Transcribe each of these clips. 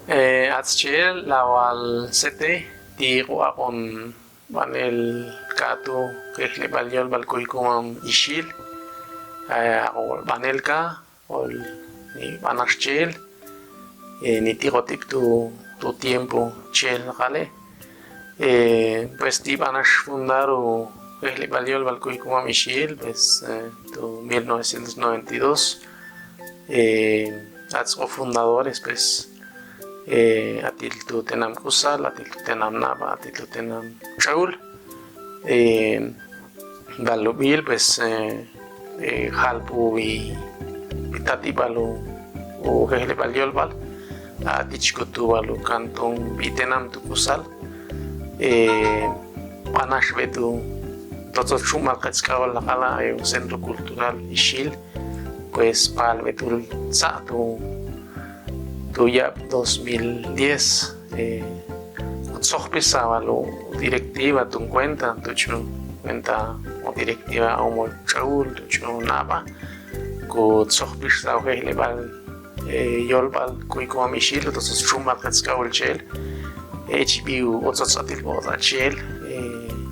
Atschel lawal sete tigo akon banel katu kehle balyol balkuikumam ishil o banelka ol ni banachel ni tigo tip tu tiempo chel jale pues ti banash fundaro kehle balyol balkuikumam ishil pues tu 1992 ats fundadores pues atil tu tenam kusal, atil tu tenam naba, atil tu tenam chaul. Balubil pues halpu y tati balu o hele baliol bal. Atichkutu balu kantong bitenam tu kusal. Panash betu todos chumal katskawal nakala yung centro cultural ishil pues pal betul sa tu ya 2010 sohpisa lo directiva tu cuenta o directiva o chaul tu naba ku sohpisa o hele bal yolbal kuiko amishil to chumal katskawal chel HBU otsotil boza chel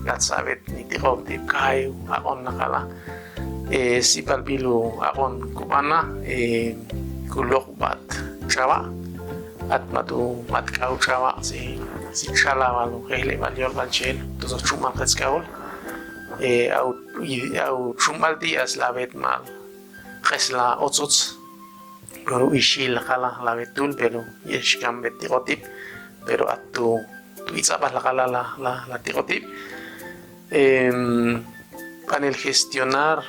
la sabet ni tirov de kai aon nakala si palbilu aon kubana kulok bat chawa at matu matkau chawa si chala walu hele valiol balchel to chumal katskaul au chumal dias la vet mal khesla otsots pero ishil kala la vetul pero yesh kam betirotip pero atu tu itzabas la kala la tirotip panel gestionar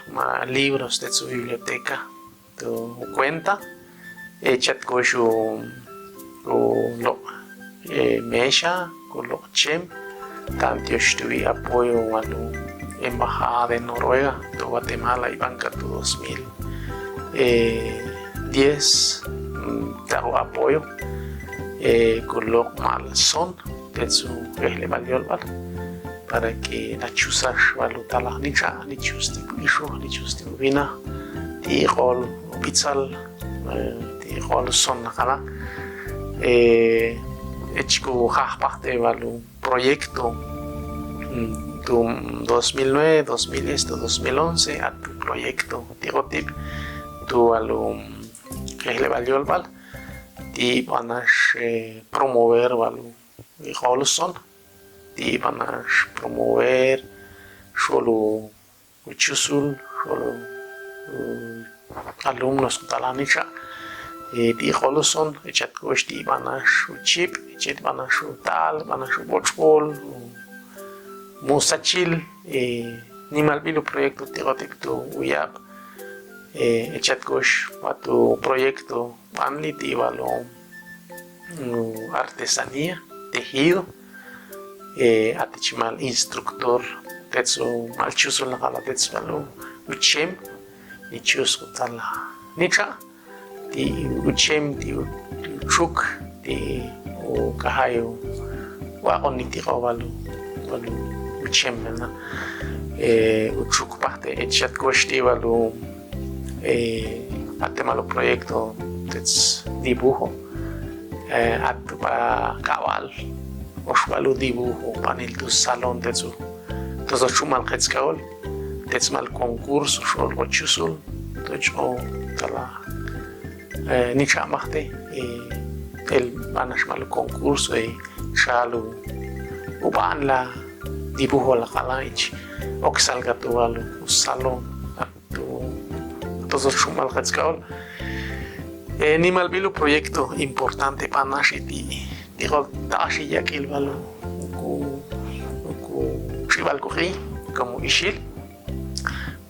libros de su biblioteca tu cuenta chat koshu lo mesha con lo chem tanto estuve apoyo a la embajada de Noruega de Guatemala y banca tu 2010 dado apoyo con lo mal son de su le valió para que la chusar valutala ni cha ni chusti isho ni chusti vina ti rol pizzal rol son nakala chico parte valu proyecto tu 2009 2010 2011 a tu proyecto tirotip tu alum que le valió el val ti panas promover valu rol son ti panas promover solo chusul solo alumnos talanica ti holoson echat koshti banash chip echat banash tal banash bochbol musachil nimal bilu proyecto tirotip tu uyab echat kosh patu proyecto banli ti valo artesanía tejido atichimal instructor tetsu malchusul nakala tetsu valo uchem nichus kutala nicha ti uchem ti chuk ti o kahayo wa onni ti walu uchem na uchuk parte echat koshti walu atemalo proyecto tets dibujo atba kawal oswalu dibujo panel tu salón tetsu tozo chumal khetskaol tets mal concurso shol rochusul tocho tala ni chamarte el banash mal concurso y chalu uban la dibujo la kalaich oxalga tu al salón tu tozo chumal khetskaol ni mal bilu proyecto importante panash digo tashi yakil valu ku chival corri como ishil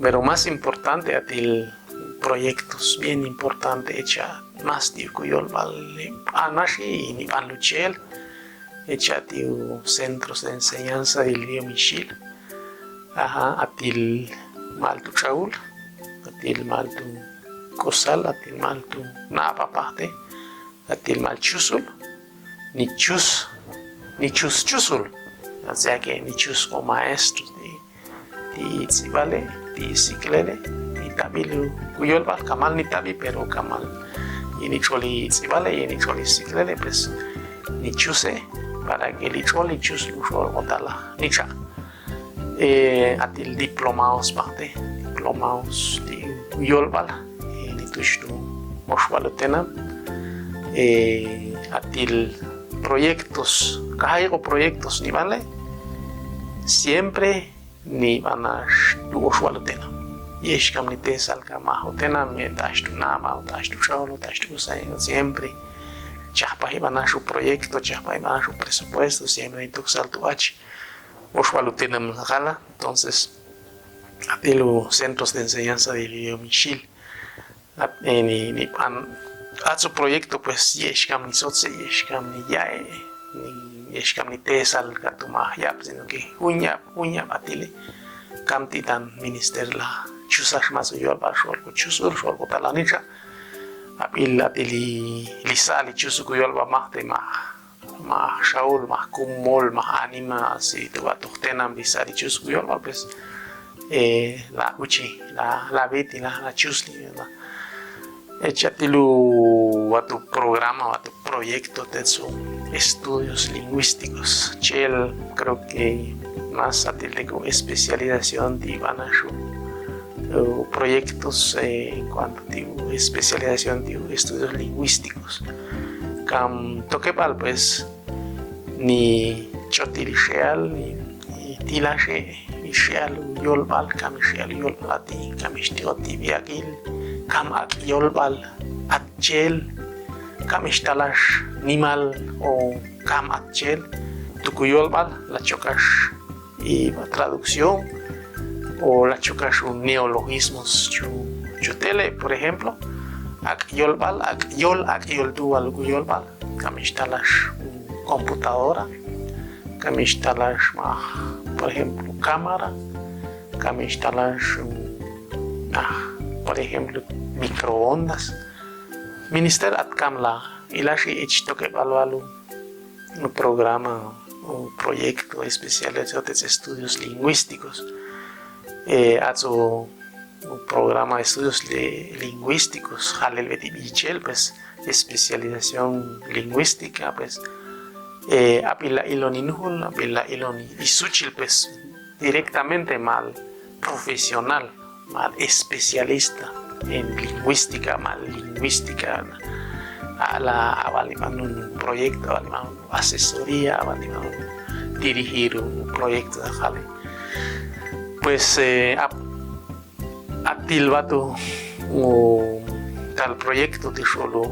pero más importante atil proyectos bien importante hecha más de cuyol vale anashi ni pan luchel hecha tiu centros de enseñanza del idioma ishil atil maltu chaul atil maltu kosal atil maltu napa parte atil malchusul nichus chusul o sea que nichus o maestros de Tzibale, de Siklele, de Tabilu, Cuyolba, Kamal ni Tabi, pero Kamal ni choli tzibale y ni choli siklele pues ni chuse para que li choli chus luchol botala ni cha atil diplomados parte diplomados di yolbal ni tushtu moshbalotena atil proyectos caigo proyectos ni vale siempre ni van a shtugoshbalotena yesh kam ni tesal kamahotena me tashtu nama tashtu sholo tashtu siempre chapa iban a su proyecto chapa iban a su presupuesto siempre tu salto h oshbalotena mgala entonces de los centros de enseñanza de Videomichil ni a su proyecto pues yeshkam ni sotse yeshkam ni yae ni yeshkam ni tesal katuma yap sino que uña batile kamti tan minister la chusash mas yo ba shol ko chusur shol ko talanicha apil atili lisali chusu ko yo ba mahte ma shaul ma kumol ma anima si tu va tohtenam lisali chusu ko yo ba pues la uchi la beti la chusli la echatilu a tu programa a tu proyecto de sus estudios lingüísticos chel creo que más atilico especialización de Banashu proyectos en cuanto a especialización de estudios lingüísticos cam toquepal pues ni chotirishel ni tilashe Ishal yolbal kam ishal yolbati kam ishtioti biagil kam at yolbal atchel kam ishtalash nimal o kam atchel tuku yolbal la chocash y traducción o la chocash neologismos chutele por ejemplo ak yolbal ak yoldu al yolbal kam ishtalash computadora kam ishtalash por ejemplo, cámara, que me instalas, por ejemplo, microondas. Minister atkamla, ilashi esto que evalualo un programa, un proyecto especializado de estudios lingüísticos. Hago un programa de estudios lingüísticos, Halel Betibichel, pues, especialización lingüística, pues. Apila iloni nuhul, apila iloni isuchil pues directamente mal profesional, mal especialista en lingüística, mal lingüística, a la avaliman un proyecto, avaliman asesoría, avaliman dirigir un proyecto de jale. Pues atilbato tal proyecto de solo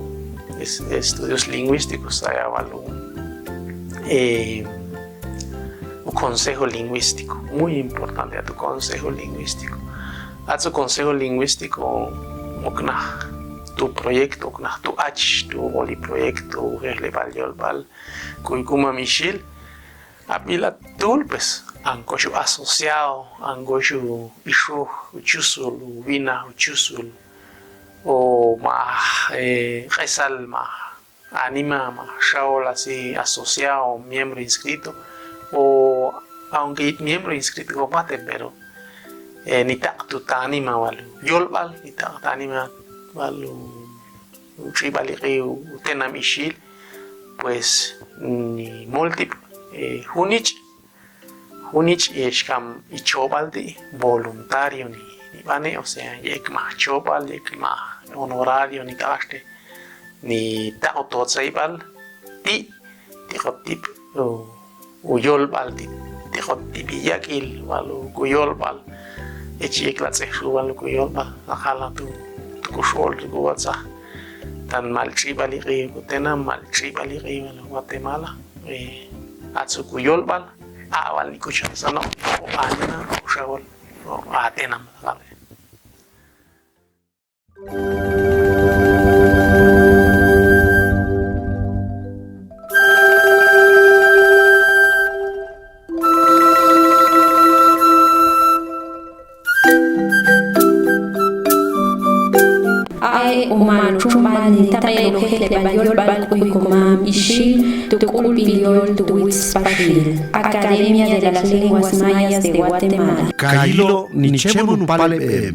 estudios lingüísticos, hay un consejo lingüístico, muy importante a tu consejo lingüístico. A tu consejo lingüístico, tu proyecto, tu H, tu boli proyecto, Relebal Yolbal, Kuikuma Michil, apila tulpes, angocho asociado, angocho ishu, uchusul, vina, uchusul, o resal, anima, shaol así asociado, miembro inscrito, o aunque miembro inscrito combate, pero ni tu anima walu yolbal, ni ta anima walu tribali utena mishil, pues ni múltiple, hunich eshkam ichobaldi voluntario ni vane, o sea, yek ma chobal, yek ma honorario ni taste. Ni ta autotsaibal ti hotip uyolbal ti hotip yakil walu kuyolbal echi klatse walu kuyolbal akala tu kushol tu watsa tan malchibali ri kutena malchibali ri walu Guatemala atsu kuyolbal awal ni kuchan sano o anina o shawol o atenam vale. Umano chumbani tapelo hele bayol balcuy comam ishi tu culpiliol tu witspachil Academia de las Lenguas Mayas de Guatemala. Kailo ni chemo pale